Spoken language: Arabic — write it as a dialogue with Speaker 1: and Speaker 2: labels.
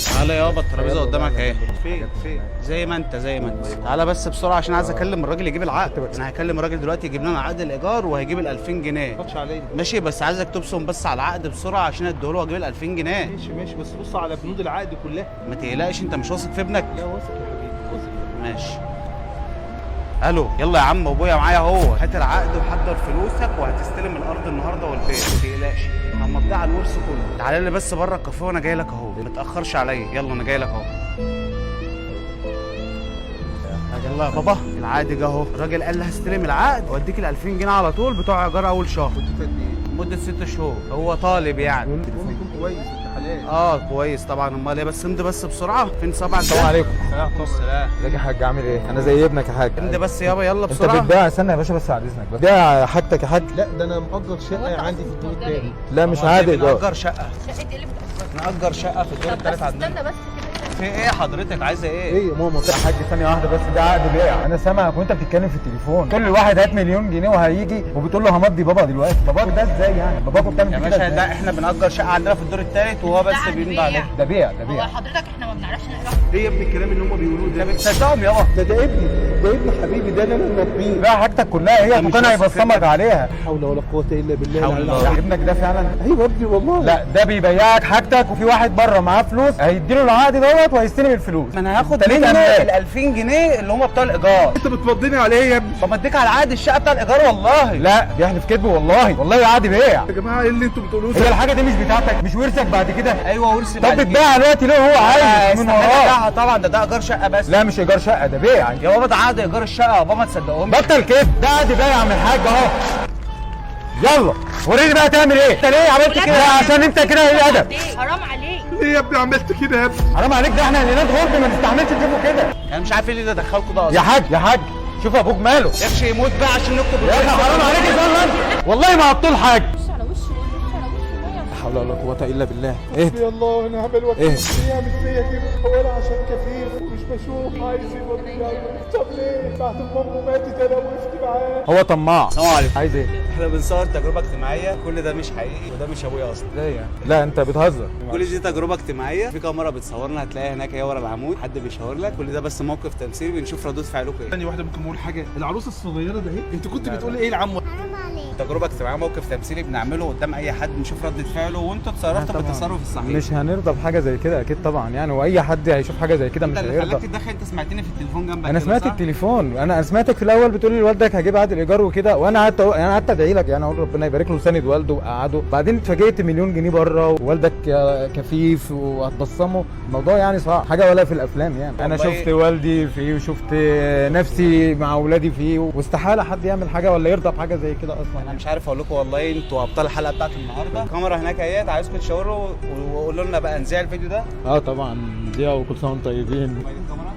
Speaker 1: تعالى يابا الترابيزه قدامك اهي.
Speaker 2: فين؟
Speaker 1: زي ما انت تعالى بس بسرعه عشان عايز اكلم الراجل يجيب العقد. انا هكلم الراجل دلوقتي يجيب لنا عقد الايجار وهيجيب ال 2000 جنيه.
Speaker 2: ما تخافش عليا.
Speaker 1: ماشي بس عايزك تبصم بس على العقد بسرعه عشان اديهوله واجيب ال 2000 جنيه.
Speaker 2: ماشي بس بص على بنود العقد كلها.
Speaker 1: ما تقلقش، انت مش واثق في ابنك؟
Speaker 2: لا واثق يا حبيبي واثق.
Speaker 1: ماشي. الو يلا يا عم، ابويا معايا اهو. هات العقد وحضر فلوسك وهتستلم الارض النهارده والبيت. ما تقلقش هنمضي على الورث كله. تعالى لي بس بره الكافيه وانا جاي لك اهو، ما تاخرش عليا. يلا انا جاي لك اهو. يلا يا بابا العقد جه اهو. الراجل قال لي هستلم العقد واديك ال 2000 جنيه على طول بتوع ايجار اول شهر.
Speaker 2: مدة قد ايه؟
Speaker 1: مده 6 شهور. هو طالب يعني.
Speaker 2: المهم يكون كويس ابن حلال.
Speaker 1: كويس طبعا. امال ايه؟ بس امضي بس بسرعه. فين صبعك؟
Speaker 3: السلام عليكم.
Speaker 1: وعليكم السلام.
Speaker 3: ازيك يا حاج؟ عامل ايه؟ انا زي ابنك يا حاج.
Speaker 1: امضي بس يابا يلا
Speaker 3: انت
Speaker 1: بسرعه.
Speaker 3: بتبيع؟ استنى يا باشا بس بعد اذنك. بتبيع حاجتك يا حاج؟
Speaker 2: لا ده انا مأجر شقة عندي في الدور التاني.
Speaker 3: لا مش عادي.
Speaker 1: نأجر شقه.
Speaker 4: شقة ايه اللي بتأجر؟
Speaker 1: نأجر شقه في الدور
Speaker 4: طب بس
Speaker 1: الثالث عندنا.
Speaker 4: استنى بس
Speaker 1: في ايه حضرتك عايزه ايه؟
Speaker 3: ايه يا ماما؟ يا حاج ثانية واحدة بس، ده عقد بيع. أنا سامعك وأنت بتتكلم في التليفون، تقول للواحد هات مليون جنيه وهيجي، وبتقول له همضي بابا دلوقتي. باباك ده إزاي يعني؟ باباكوا بتعمل
Speaker 1: يا
Speaker 3: كده
Speaker 1: باشا
Speaker 3: إزاي؟
Speaker 1: ده احنا بنأجر شقه عندنا في الدور الثالث وهو بس
Speaker 4: عقد
Speaker 1: بيمضي
Speaker 4: بيع.
Speaker 1: عليها.
Speaker 3: ده بيع ده
Speaker 4: هو
Speaker 3: بيع.
Speaker 4: حضرتك احنا ما بنعرفش نقرا.
Speaker 2: ايه يا ابني الكلام اللي هم بيقولوه ده؟
Speaker 1: انت بتصدقهم يابا؟
Speaker 2: ده ابن حبيبي، ده انا مربيه.
Speaker 3: بيع حاجتك كلها، هي
Speaker 1: مش
Speaker 3: كان هيبصمك عليها.
Speaker 2: لا حول ولا قوة الا بالله.
Speaker 1: حول
Speaker 2: العلي
Speaker 1: الله.
Speaker 2: العظيم.
Speaker 3: ابنك ده فعلا؟
Speaker 2: ايوه ابني والله.
Speaker 3: لا ده بيبيعك حاجتك، وفي واحد بره معاه فلوس هيديله العقد دوت وهيستلم الفلوس.
Speaker 1: ما انا هاخد
Speaker 3: انت ليه
Speaker 1: منه
Speaker 3: تعمل
Speaker 1: ال 2000 جنيه اللي هم بتوع الايجار.
Speaker 2: انت بتفضيني على ايه يا ابني؟
Speaker 1: بمديك على عقد الشقه بتاع الايجار والله.
Speaker 3: لا بيحلف كذب والله، والله عقد بيع.
Speaker 2: يا جماعة ايه اللي انتوا بتقولوه
Speaker 3: هي
Speaker 2: ده؟
Speaker 3: الحاجه دي مش بتاعتك؟ مش ورثك بعد كده؟
Speaker 1: ايوه ورث.
Speaker 3: طب بتبيعها دلوقتي ليه؟ هو عايز من وراه.
Speaker 1: طبعا ده ايجار شقه بس.
Speaker 3: لا مش ايجار شقه، ده بيع.
Speaker 1: يا بابا ده عقد ايجار الشقه يا بابا، ما تصدقهمش.
Speaker 3: بطل كده، ده عقد بيع يا عم الحاج اهو. يلا وريني بقى تعمل ايه؟ انت ليه عملت كده؟ عشان انت كده ايه ادب؟
Speaker 4: حرام عليك.
Speaker 2: ليه يا ابني عملت كده يا ابني؟
Speaker 3: حرام عليك، ده احنا اللي غرب ما نستحملش نشوفه كده.
Speaker 1: انا مش عارف ايه اللي دخلكوا ده
Speaker 3: يا
Speaker 1: اصلا.
Speaker 3: حاج شوف ابوك ماله.
Speaker 1: يكشي يموت بقى عشان نكتب.
Speaker 3: يا اخي حرام عليك يا زلمه، والله ما هطول حاج.
Speaker 4: بص على وشه بص على وشه ميه.
Speaker 3: لا حول ولا قوه الا بالله. اهدى.
Speaker 2: يا الله ونعم الوكيل.
Speaker 3: ايه؟
Speaker 2: ليه يعمل فيا كده؟ هو انا عشان كفيف ومش بشوف عايز يموت. طب ليه؟ بعد ما امه ماتت انا وقفت معاه.
Speaker 3: هو طماع.
Speaker 1: السلام عليكم.
Speaker 3: عايز ايه؟
Speaker 1: احنا بنصور تجربه اجتماعيه، كل ده مش حقيقي وده مش ابويا اصلا.
Speaker 3: ازاي يعني؟ لا انت بتهزر.
Speaker 1: كل دي تجربه اجتماعيه، في كاميرا بتصورنا هتلاقيها هناك هي ورا العمود، حد بيشاور لك. كل ده بس موقف تمثيلي بنشوف ردود فعلكم ايه.
Speaker 2: ثانية واحدة ممكن اقول حاجة؟ العروسة الصغيرة ده اهي، انت كنت بتقول ايه لعمو؟
Speaker 1: تجربه اجتماعيه، موقف تمثيلي بنعمله قدام اي حد نشوف ردة فعله، وانتوا اتصرفتوا بالتصرف الصحيح.
Speaker 3: مش هنرضى بحاجه زي كده اكيد طبعا يعني، واي حد هيشوف حاجه زي كده مش
Speaker 1: انت اللي خلاك
Speaker 3: هيرضى.
Speaker 1: تتدخل. انت سمعتني في التليفون جنبك
Speaker 3: انا
Speaker 1: كده،
Speaker 3: سمعت
Speaker 1: صح؟
Speaker 3: التليفون، انا سمعتك في الاول بتقول لي لوالدك هجيب عقد الايجار وكده، وانا قعدت ادعي لك يعني، اقول ربنا يبارك له ساند والده وقعده. بعدين اتفاجئت مليون جنيه بره ووالدك كفيف وهتبصمه. الموضوع يعني صعب، حاجه ولا في الافلام يعني. انا
Speaker 1: والله
Speaker 3: شفت والدي فيه وشفت نفسي مع اولادي فيه، واستحاله حد يعمل حاجه ولا يرضى بحاجه زي كده اصلا.
Speaker 1: انا مش عارف اقول لكم والله، انتوا ابطال الحلقه بتاعت النهارده. الكاميرا هناك اهيت، عايزكم تشاوروا وقولوا لنا بقى نذيع الفيديو ده.
Speaker 3: اه طبعا دي، وكل سنه وانتم طيبين.
Speaker 1: الكاميرا